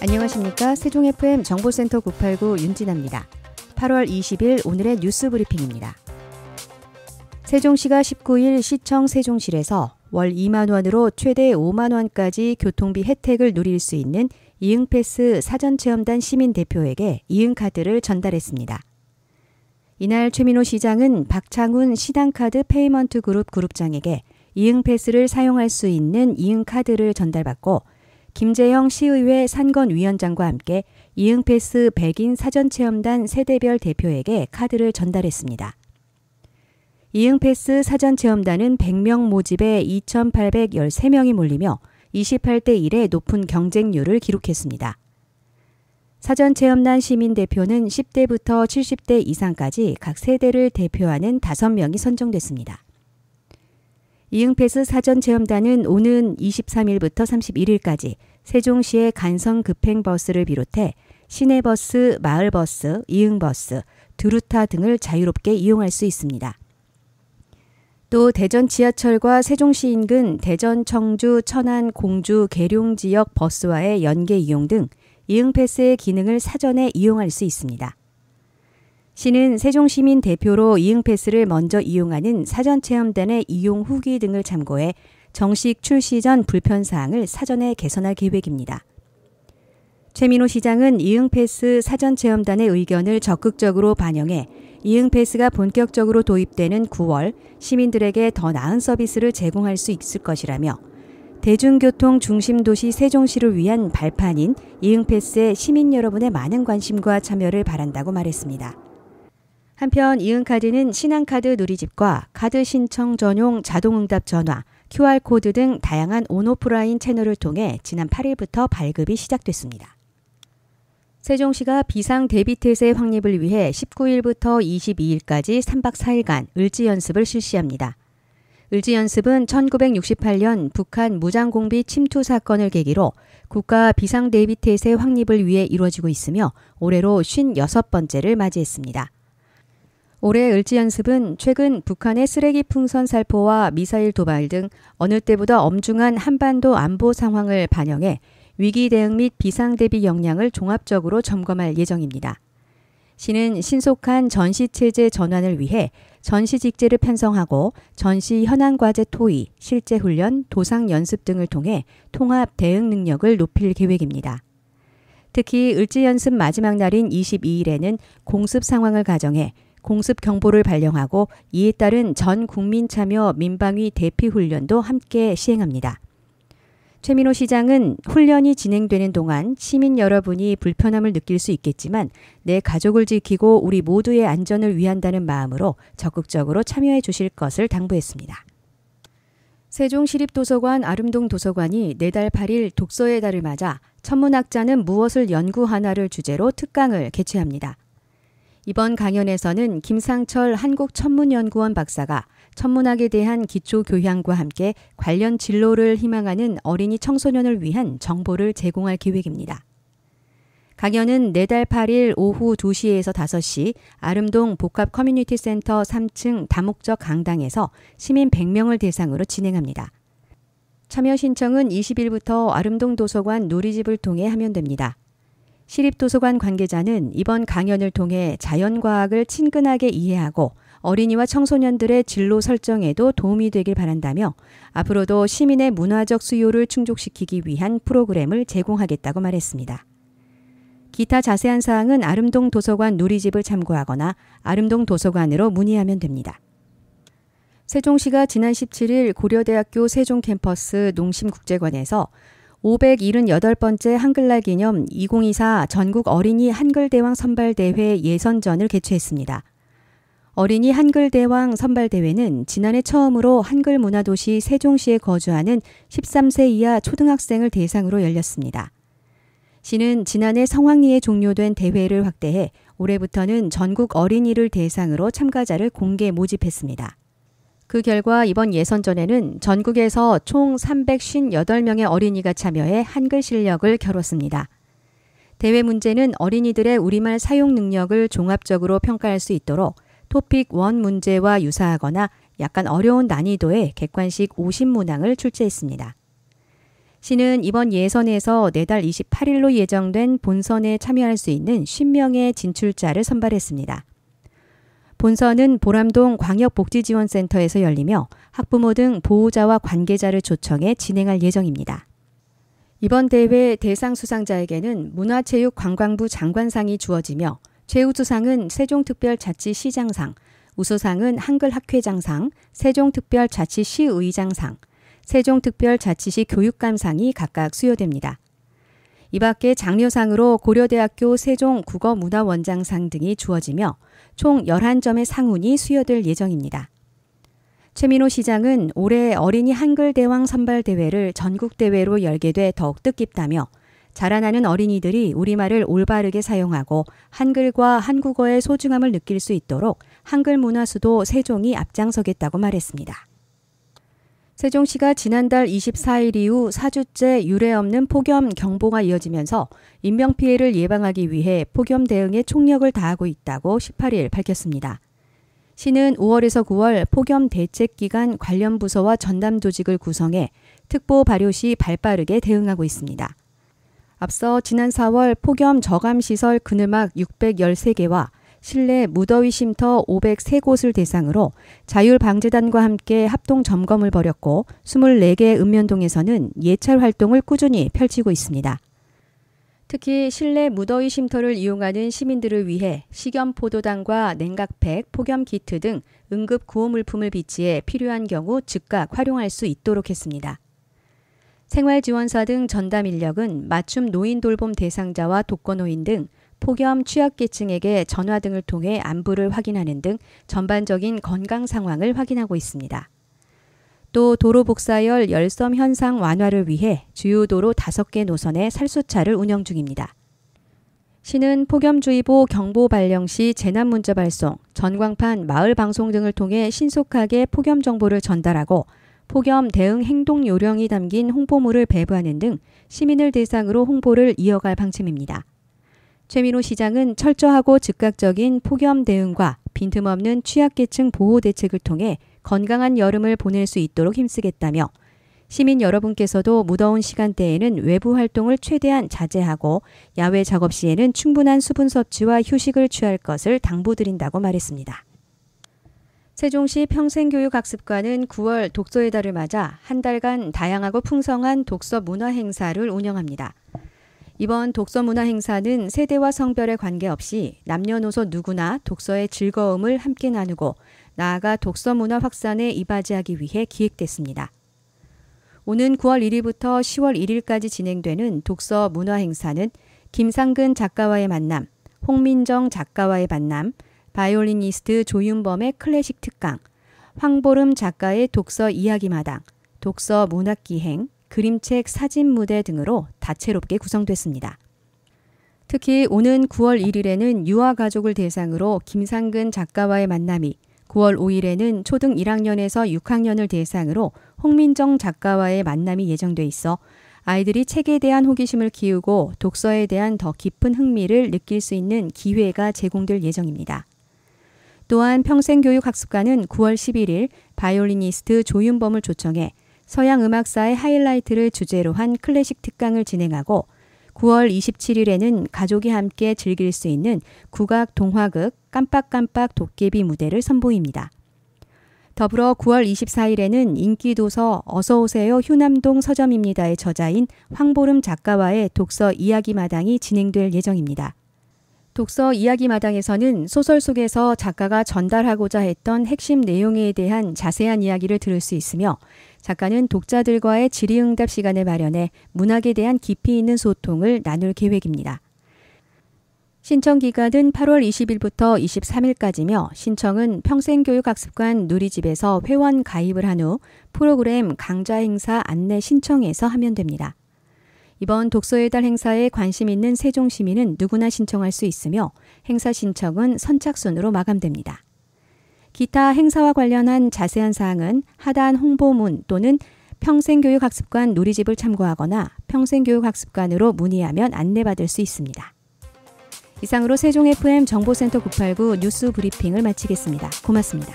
안녕하십니까. 세종 FM 정보센터 989 윤진아입니다. 8월 20일 오늘의 뉴스 브리핑입니다. 세종시가 19일 시청 세종실에서 월 2만 원으로 최대 5만 원까지 교통비 혜택을 누릴 수 있는 이응패스 사전체험단 시민대표에게 이응카드를 전달했습니다. 이날 최민호 시장은 박창훈 시당카드 페이먼트 그룹 그룹장에게 이응패스를 사용할 수 있는 이응카드를 전달받고 김재형 시의회 산건위원장과 함께 이응패스 백인 사전체험단 세대별 대표에게 카드를 전달했습니다. 이응패스 사전체험단은 100명 모집에 2,813명이 몰리며 28대 1의 높은 경쟁률을 기록했습니다. 사전체험단 시민대표는 10대부터 70대 이상까지 각 세대를 대표하는 5명이 선정됐습니다. 이응패스 사전체험단은 오는 23일부터 31일까지 세종시의 간선급행버스를 비롯해 시내버스, 마을버스, 이응버스, 드루타 등을 자유롭게 이용할 수 있습니다. 또 대전 지하철과 세종시 인근 대전, 청주, 천안, 공주, 계룡 지역 버스와의 연계 이용 등 이응패스의 기능을 사전에 이용할 수 있습니다. 시는 세종시민 대표로 이응패스를 먼저 이용하는 사전체험단의 이용 후기 등을 참고해 정식 출시 전 불편사항을 사전에 개선할 계획입니다. 최민호 시장은 이응패스 사전체험단의 의견을 적극적으로 반영해 이응패스가 본격적으로 도입되는 9월 시민들에게 더 나은 서비스를 제공할 수 있을 것이라며 대중교통 중심도시 세종시를 위한 발판인 이응패스에 시민 여러분의 많은 관심과 참여를 바란다고 말했습니다. 한편 이응카드는 신한카드 누리집과 카드 신청 전용 자동응답 전화, QR코드 등 다양한 온오프라인 채널을 통해 지난 8일부터 발급이 시작됐습니다. 세종시가 비상 대비태세 확립을 위해 19일부터 22일까지 3박 4일간 을지연습을 실시합니다. 을지연습은 1968년 북한 무장공비 침투 사건을 계기로 국가 비상대비태세 확립을 위해 이루어지고 있으며 올해로 56번째를 맞이했습니다. 올해 을지연습은 최근 북한의 쓰레기 풍선 살포와 미사일 도발 등 어느 때보다 엄중한 한반도 안보 상황을 반영해 위기 대응 및 비상대비 역량을 종합적으로 점검할 예정입니다. 시는 신속한 전시체제 전환을 위해 전시직제를 편성하고 전시 현안과제 토의, 실제훈련, 도상연습 등을 통해 통합 대응 능력을 높일 계획입니다. 특히 을지연습 마지막 날인 22일에는 공습 상황을 가정해 공습 경보를 발령하고 이에 따른 전 국민 참여 민방위 대피 훈련도 함께 시행합니다. 최민호 시장은 훈련이 진행되는 동안 시민 여러분이 불편함을 느낄 수 있겠지만 내 가족을 지키고 우리 모두의 안전을 위한다는 마음으로 적극적으로 참여해 주실 것을 당부했습니다. 세종시립도서관 아름동 도서관이 내달 8일 독서의 달을 맞아 천문학자는 무엇을 연구하나를 주제로 특강을 개최합니다. 이번 강연에서는 김상철 한국천문연구원 박사가 천문학에 대한 기초교양과 함께 관련 진로를 희망하는 어린이 청소년을 위한 정보를 제공할 계획입니다. 강연은 내달 8일 오후 2시에서 5시 아름동 복합커뮤니티센터 3층 다목적 강당에서 시민 100명을 대상으로 진행합니다. 참여 신청은 20일부터 아름동 도서관 누리집을 통해 하면 됩니다. 시립도서관 관계자는 이번 강연을 통해 자연과학을 친근하게 이해하고 어린이와 청소년들의 진로 설정에도 도움이 되길 바란다며 앞으로도 시민의 문화적 수요를 충족시키기 위한 프로그램을 제공하겠다고 말했습니다. 기타 자세한 사항은 아름동 도서관 누리집을 참고하거나 아름동 도서관으로 문의하면 됩니다. 세종시가 지난 17일 고려대학교 세종캠퍼스 농심국제관에서 578번째 한글날 기념 2024 전국 어린이 한글대왕 선발대회 예선전을 개최했습니다. 어린이 한글대왕 선발대회는 지난해 처음으로 한글문화도시 세종시에 거주하는 13세 이하 초등학생을 대상으로 열렸습니다. 시는 지난해 성황리에 종료된 대회를 확대해 올해부터는 전국 어린이를 대상으로 참가자를 공개 모집했습니다. 그 결과 이번 예선전에는 전국에서 총 358명의 어린이가 참여해 한글 실력을 겨뤘습니다. 대회 문제는 어린이들의 우리말 사용 능력을 종합적으로 평가할 수 있도록 토픽 1 문제와 유사하거나 약간 어려운 난이도의 객관식 50문항을 출제했습니다. 시는 이번 예선에서 내달 28일로 예정된 본선에 참여할 수 있는 50명의 진출자를 선발했습니다. 본선은 보람동 광역복지지원센터에서 열리며 학부모 등 보호자와 관계자를 초청해 진행할 예정입니다. 이번 대회 대상 수상자에게는 문화체육관광부 장관상이 주어지며 최우수상은 세종특별자치시장상, 우수상은 한글학회장상, 세종특별자치시의장상, 세종특별자치시 교육감상이 각각 수여됩니다. 이 밖에 장려상으로 고려대학교 세종국어문화원장상 등이 주어지며 총 11점의 상훈이 수여될 예정입니다. 최민호 시장은 올해 어린이 한글대왕 선발대회를 전국대회로 열게 돼 더욱 뜻깊다며 자라나는 어린이들이 우리말을 올바르게 사용하고 한글과 한국어의 소중함을 느낄 수 있도록 한글 문화수도 세종이 앞장서겠다고 말했습니다. 세종시가 지난달 24일 이후 4주째 유례 없는 폭염 경보가 이어지면서 인명피해를 예방하기 위해 폭염 대응에 총력을 다하고 있다고 18일 밝혔습니다. 시는 5월에서 9월 폭염 대책기간 관련 부서와 전담 조직을 구성해 특보 발효 시 발빠르게 대응하고 있습니다. 앞서 지난 4월 폭염 저감시설 그늘막 613개와 실내 무더위 쉼터 503곳을 대상으로 자율방재단과 함께 합동 점검을 벌였고 24개 읍면동에서는 예찰 활동을 꾸준히 펼치고 있습니다. 특히 실내 무더위 쉼터를 이용하는 시민들을 위해 식염포도당과 냉각팩, 폭염키트 등 응급 구호 물품을 비치해 필요한 경우 즉각 활용할 수 있도록 했습니다. 생활지원사 등 전담 인력은 맞춤 노인 돌봄 대상자와 독거노인 등 폭염 취약계층에게 전화 등을 통해 안부를 확인하는 등 전반적인 건강 상황을 확인하고 있습니다. 또 도로 복사열 열섬 현상 완화를 위해 주요 도로 5개 노선에 살수차를 운영 중입니다. 시는 폭염주의보 경보 발령 시 재난문자 발송, 전광판, 마을 방송 등을 통해 신속하게 폭염 정보를 전달하고 폭염 대응 행동 요령이 담긴 홍보물을 배부하는 등 시민을 대상으로 홍보를 이어갈 방침입니다. 최민호 시장은 철저하고 즉각적인 폭염 대응과 빈틈없는 취약계층 보호 대책을 통해 건강한 여름을 보낼 수 있도록 힘쓰겠다며 시민 여러분께서도 무더운 시간대에는 외부 활동을 최대한 자제하고 야외 작업 시에는 충분한 수분 섭취와 휴식을 취할 것을 당부드린다고 말했습니다. 세종시 평생교육학습관은 9월 독서의 달을 맞아 한 달간 다양하고 풍성한 독서 문화 행사를 운영합니다. 이번 독서 문화 행사는 세대와 성별에 관계없이 남녀노소 누구나 독서의 즐거움을 함께 나누고 나아가 독서 문화 확산에 이바지하기 위해 기획됐습니다. 오는 9월 1일부터 10월 1일까지 진행되는 독서 문화 행사는 김상근 작가와의 만남, 홍민정 작가와의 만남, 바이올리니스트 조윤범의 클래식 특강, 황보름 작가의 독서 이야기마당, 독서 문학기행, 그림책 사진 무대 등으로 다채롭게 구성됐습니다. 특히 오는 9월 1일에는 유아 가족을 대상으로 김상근 작가와의 만남이, 9월 5일에는 초등 1학년에서 6학년을 대상으로 홍민정 작가와의 만남이 예정돼 있어 아이들이 책에 대한 호기심을 키우고 독서에 대한 더 깊은 흥미를 느낄 수 있는 기회가 제공될 예정입니다. 또한 평생교육학습관은 9월 11일 바이올리니스트 조윤범을 초청해 서양 음악사의 하이라이트를 주제로 한 클래식 특강을 진행하고 9월 27일에는 가족이 함께 즐길 수 있는 국악 동화극 깜빡깜빡 도깨비 무대를 선보입니다. 더불어 9월 24일에는 인기도서 어서오세요 휴남동 서점입니다의 저자인 황보름 작가와의 독서 이야기마당이 진행될 예정입니다. 독서 이야기마당에서는 소설 속에서 작가가 전달하고자 했던 핵심 내용에 대한 자세한 이야기를 들을 수 있으며 작가는 독자들과의 질의응답 시간을 마련해 문학에 대한 깊이 있는 소통을 나눌 계획입니다. 신청 기간은 8월 20일부터 23일까지며 신청은 평생교육학습관 누리집에서 회원 가입을 한 후 프로그램 강좌 행사 안내 신청에서 하면 됩니다. 이번 독서의 달 행사에 관심 있는 세종 시민은 누구나 신청할 수 있으며 행사 신청은 선착순으로 마감됩니다. 기타 행사와 관련한 자세한 사항은 하단 홍보문 또는 평생교육학습관 누리집을 참고하거나 평생교육학습관으로 문의하면 안내받을 수 있습니다. 이상으로 세종 FM 정보센터 989 뉴스 브리핑을 마치겠습니다. 고맙습니다.